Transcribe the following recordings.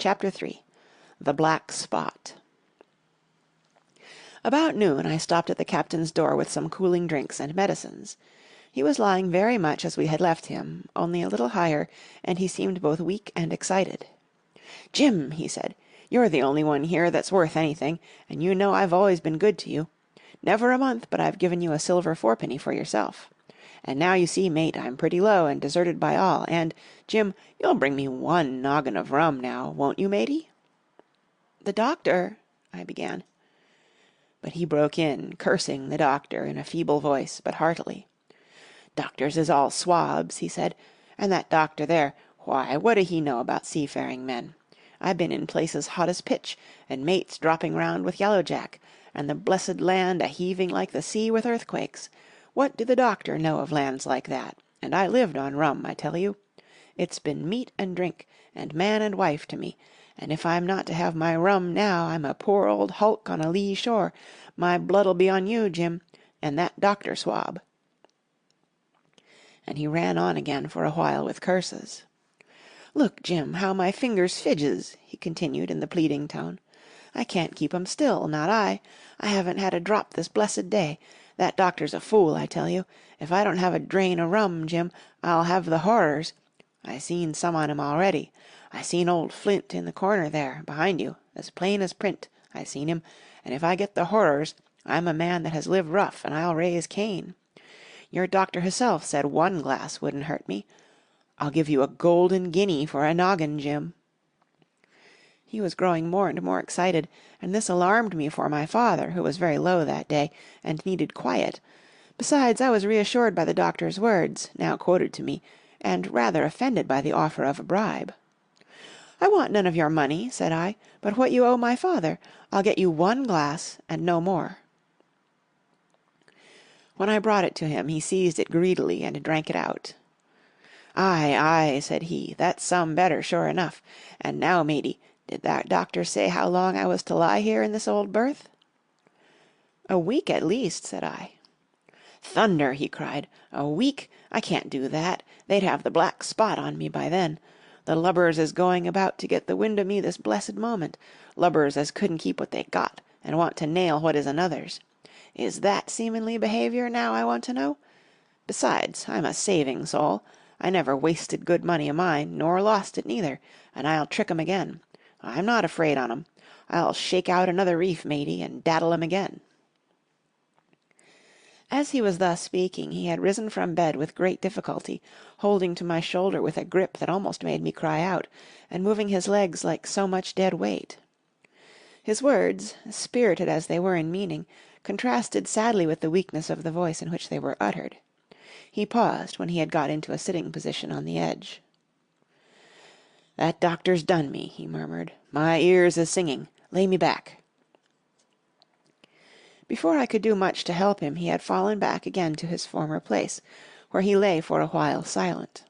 Chapter 3. The Black Spot. About noon I stopped at the captain's door with some cooling drinks and medicines. He was lying very much as we had left him, only a little higher, and he seemed both weak and excited. "Jim," he said, "you're the only one here that's worth anything, and you know I've always been good to you. Never a month but I've given you a silver fourpenny for yourself. And now you see, mate, I'm pretty low and deserted by all, and, Jim, you'll bring me one noggin of rum now, won't you, matey?" "The doctor," I began. But he broke in, cursing the doctor in a feeble voice, but heartily. "Doctors is all swabs," he said, "and that doctor there, why, what do he know about seafaring men? I been in places hot as pitch, and mates dropping round with yellow jack, and the blessed land a-heaving like the sea with earthquakes. What do the doctor know of lands like that? And I lived on rum, I tell you. It's been meat and drink, and man and wife to me, and if I'm not to have my rum now, I'm a poor old hulk on a lee shore. My blood'll be on you, Jim, and that doctor swab." And he ran on again for a while with curses. "Look, Jim, how my fingers fidges," he continued in the pleading tone. "I can't keep 'em still, not I. I haven't had a drop this blessed day. That doctor's a fool, I tell you. If I don't have a drain o' rum, Jim, I'll have the horrors. I seen some on him already. I seen old Flint in the corner there, behind you, as plain as print. I seen him, and if I get the horrors, I'm a man that has lived rough, and I'll raise Cain. Your doctor hisself said one glass wouldn't hurt me. I'll give you a golden guinea for a noggin, Jim." He was growing more and more excited, and this alarmed me for my father, who was very low that day, and needed quiet. Besides, I was reassured by the doctor's words, now quoted to me, and rather offended by the offer of a bribe. "I want none of your money," said I, "but what you owe my father. I'll get you one glass, and no more." When I brought it to him, he seized it greedily and drank it out. "Aye, aye," said he, "that's some better, sure enough. And now, matey, did that doctor say how long I was to lie here in this old berth?" "A week at least," said I. "Thunder!" he cried. "A week? I can't do that. They'd have the black spot on me by then. The lubbers is going about to get the wind o' me this blessed moment, lubbers as couldn't keep what they got, and want to nail what is another's. Is that seamanly behaviour, now, I want to know? Besides, I'm a saving soul. I never wasted good money o' mine, nor lost it neither, and I'll trick 'em again. I'm not afraid on 'em. I'll shake out another reef, matey, and daddle 'em again." As he was thus speaking, he had risen from bed with great difficulty, holding to my shoulder with a grip that almost made me cry out, and moving his legs like so much dead weight. His words, spirited as they were in meaning, contrasted sadly with the weakness of the voice in which they were uttered. He paused when he had got into a sitting position on the edge. "That doctor's done me," he murmured. "My ears is singing. Lay me back." Before I could do much to help him, he had fallen back again to his former place, where he lay for a while silent.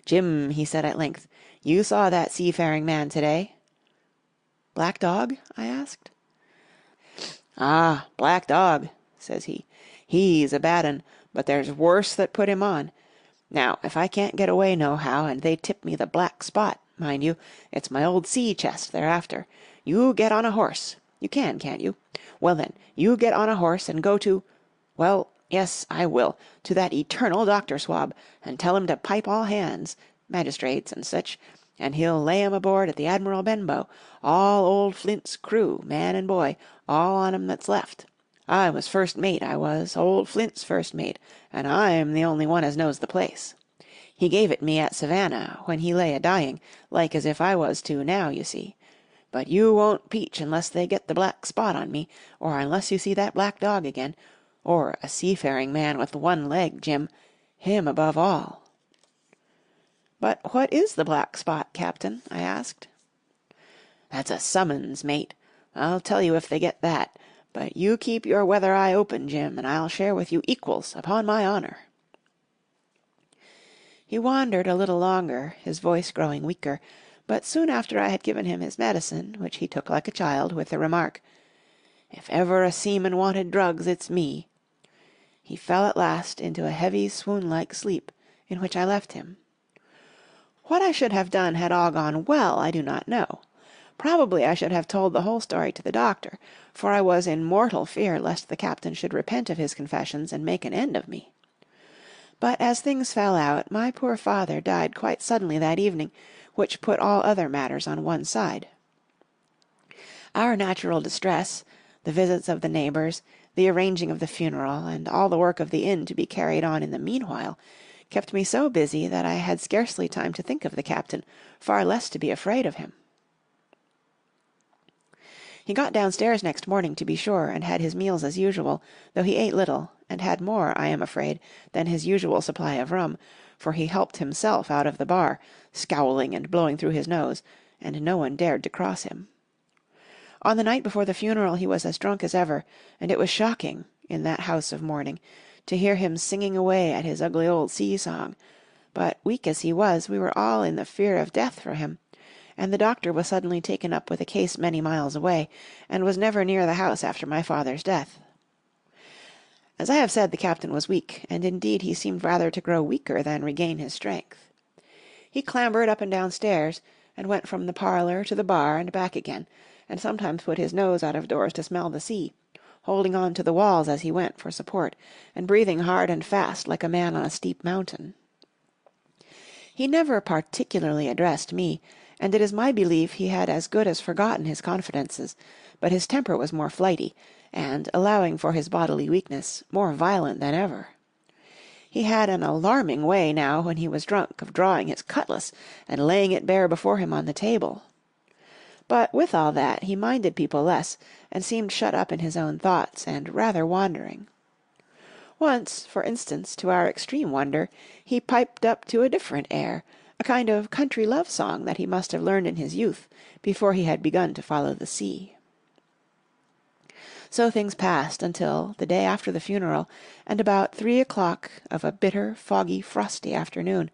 "Jim," he said at length, "you saw that seafaring man to-day?" "Black Dog?" I asked. "Ah, Black Dog," says he. "He's a bad un, but there's worse that put him on. Now, if I can't get away nohow, and they tip me the black spot, mind you, it's my old sea chest they're after. You get on a horse. You can, can't you? Well then, you get on a horse and go to—well, yes, I will, to that eternal doctor swab, and tell him to pipe all hands, magistrates and such, and he'll lay 'em aboard at the Admiral Benbow, all old Flint's crew, man and boy, all on 'em that's left. I was first mate, I was, old Flint's first mate, and I'm the only one as knows the place. He gave it me at Savannah, when he lay a-dying, like as if I was to now, you see. But you won't peach unless they get the black spot on me, or unless you see that Black Dog again, or a seafaring man with one leg, Jim, him above all." "But what is the black spot, Captain?" I asked. "That's a summons, mate. I'll tell you if they get that. But you keep your weather eye open, Jim, and I'll share with you equals, upon my honour." He wandered a little longer, his voice growing weaker, but soon after I had given him his medicine, which he took like a child, with the remark, "If ever a seaman wanted drugs, it's me," he fell at last into a heavy swoon-like sleep, in which I left him. What I should have done had all gone well, I do not know. Probably I should have told the whole story to the doctor, for I was in mortal fear lest the captain should repent of his confessions and make an end of me. But as things fell out, my poor father died quite suddenly that evening, which put all other matters on one side. Our natural distress, the visits of the neighbours, the arranging of the funeral, and all the work of the inn to be carried on in the meanwhile, kept me so busy that I had scarcely time to think of the captain, far less to be afraid of him. He got downstairs next morning, to be sure, and had his meals as usual, though he ate little, and had more, I am afraid, than his usual supply of rum, for he helped himself out of the bar, scowling and blowing through his nose, and no one dared to cross him. On the night before the funeral he was as drunk as ever, and it was shocking, in that house of mourning, to hear him singing away at his ugly old sea-song, but weak as he was, we were all in the fear of death for him, and the doctor was suddenly taken up with a case many miles away, and was never near the house after my father's death. As I have said, the captain was weak, and indeed he seemed rather to grow weaker than regain his strength. He clambered up and down stairs, and went from the parlour to the bar and back again, and sometimes put his nose out of doors to smell the sea, holding on to the walls as he went for support, and breathing hard and fast like a man on a steep mountain. He never particularly addressed me, and it is my belief he had as good as forgotten his confidences, but his temper was more flighty, and, allowing for his bodily weakness, more violent than ever. He had an alarming way now when he was drunk of drawing his cutlass and laying it bare before him on the table. But with all that, he minded people less, and seemed shut up in his own thoughts, and rather wandering. Once, for instance, to our extreme wonder, he piped up to a different air, a kind of country love-song that he must have learned in his youth, before he had begun to follow the sea. So things passed until, the day after the funeral, and about 3 o'clock of a bitter, foggy, frosty afternoon,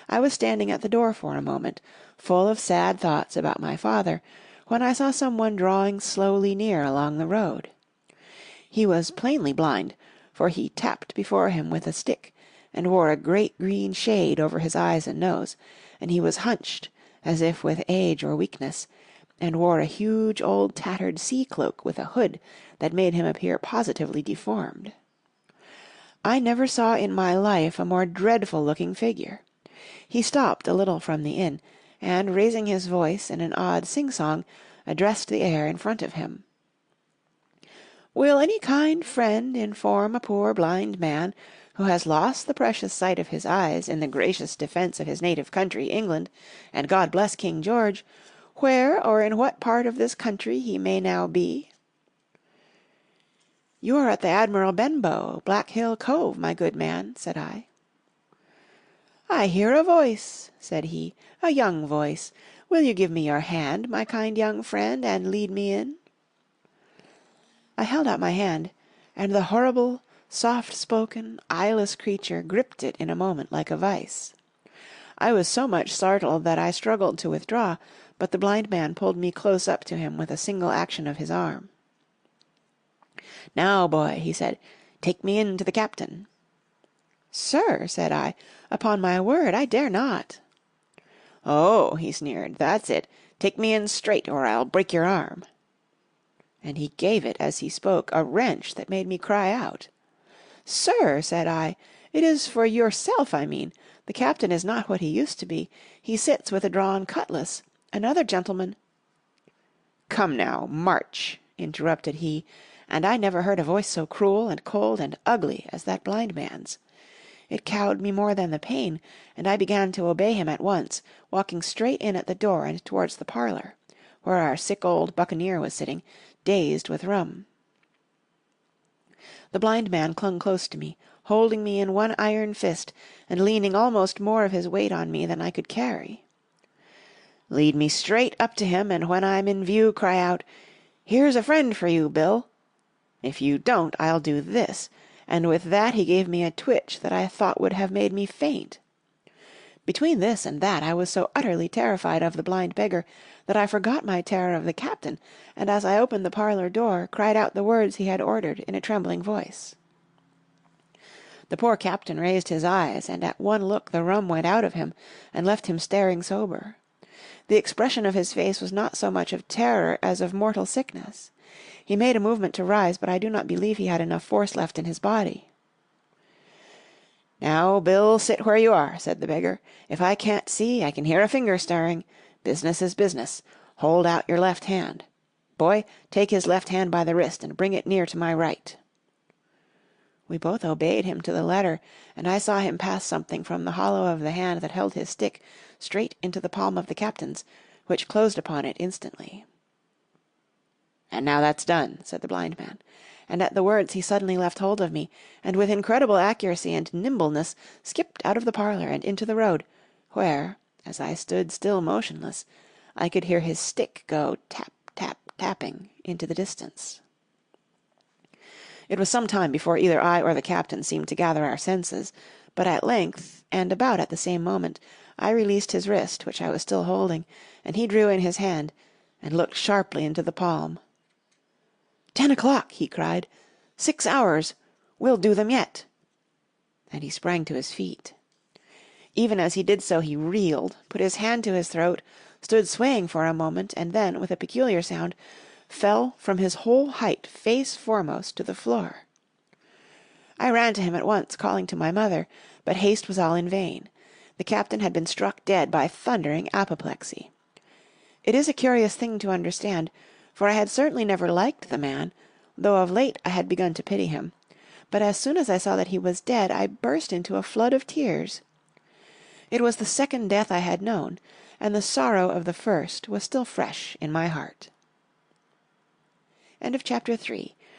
I was standing at the door for a moment, full of sad thoughts about my father, when I saw someone drawing slowly near along the road. He was plainly blind, for he tapped before him with a stick, and wore a great green shade over his eyes and nose, and he was hunched, as if with age or weakness, and wore a huge old tattered sea-cloak with a hood that made him appear positively deformed. I never saw in my life a more dreadful-looking figure. He stopped a little from the inn, and, raising his voice in an odd sing-song, addressed the air in front of him. "Will any kind friend inform a poor blind man, who has lost the precious sight of his eyes in the gracious defence of his native country, England, and God bless King George, where or in what part of this country he may now be?" "You are at the Admiral Benbow, Black Hill Cove, my good man," said I. "I hear a voice," said he, "a young voice. Will you give me your hand, my kind young friend, and lead me in?" I held out my hand, and the horrible, soft-spoken, eyeless creature gripped it in a moment like a vice. I was so much startled that I struggled to withdraw, but the blind man pulled me close up to him with a single action of his arm. "Now, boy," he said, "take me in to the captain." "Sir," said I, "upon my word I dare not." "Oh," he sneered, "that's it. Take me in straight, or I'll break your arm." And he gave it, as he spoke, a wrench that made me cry out. "Sir," said I, "it is for yourself I mean. The captain is not what he used to be. He sits with a drawn cutlass. Another gentleman—" "Come now, march," interrupted he, and I never heard a voice so cruel and cold and ugly as that blind man's. It cowed me more than the pain, and I began to obey him at once, walking straight in at the door and towards the parlour, where our sick old buccaneer was sitting, dazed with rum. The blind man clung close to me, holding me in one iron fist, and leaning almost more of his weight on me than I could carry. "Lead me straight up to him, and when I'm in view, cry out, 'Here's a friend for you, Bill!' If you don't, I'll do this," and with that he gave me a twitch that I thought would have made me faint. Between this and that I was so utterly terrified of the blind beggar that I forgot my terror of the captain, and as I opened the parlour door, cried out the words he had ordered in a trembling voice. The poor captain raised his eyes, and at one look the rum went out of him, and left him staring sober. The expression of his face was not so much of terror as of mortal sickness. He made a movement to rise, but I do not believe he had enough force left in his body. "Now, Bill, sit where you are," said the beggar. "If I can't see, I can hear a finger stirring. Business is business. Hold out your left hand. Boy, take his left hand by the wrist and bring it near to my right." We both obeyed him to the letter, and I saw him pass something from the hollow of the hand that held his stick straight into the palm of the captain's, which closed upon it instantly. "And now that's done," said the blind man, and at the words he suddenly left hold of me, and with incredible accuracy and nimbleness skipped out of the parlour and into the road, where, as I stood still motionless, I could hear his stick go tap, tap, tapping into the distance. It was some time before either I or the captain seemed to gather our senses, but at length, and about at the same moment, I released his wrist, which I was still holding, and he drew in his hand, and looked sharply into the palm. "10 o'clock!" he cried. "6 hours! We'll do them yet!" And he sprang to his feet. Even as he did so he reeled, put his hand to his throat, stood swaying for a moment, and then, with a peculiar sound, fell from his whole height face foremost to the floor. I ran to him at once, calling to my mother, but haste was all in vain. The captain had been struck dead by thundering apoplexy. It is a curious thing to understand, for I had certainly never liked the man, though of late I had begun to pity him, but as soon as I saw that he was dead, I burst into a flood of tears. It was the second death I had known, and the sorrow of the first was still fresh in my heart. End of chapter 3.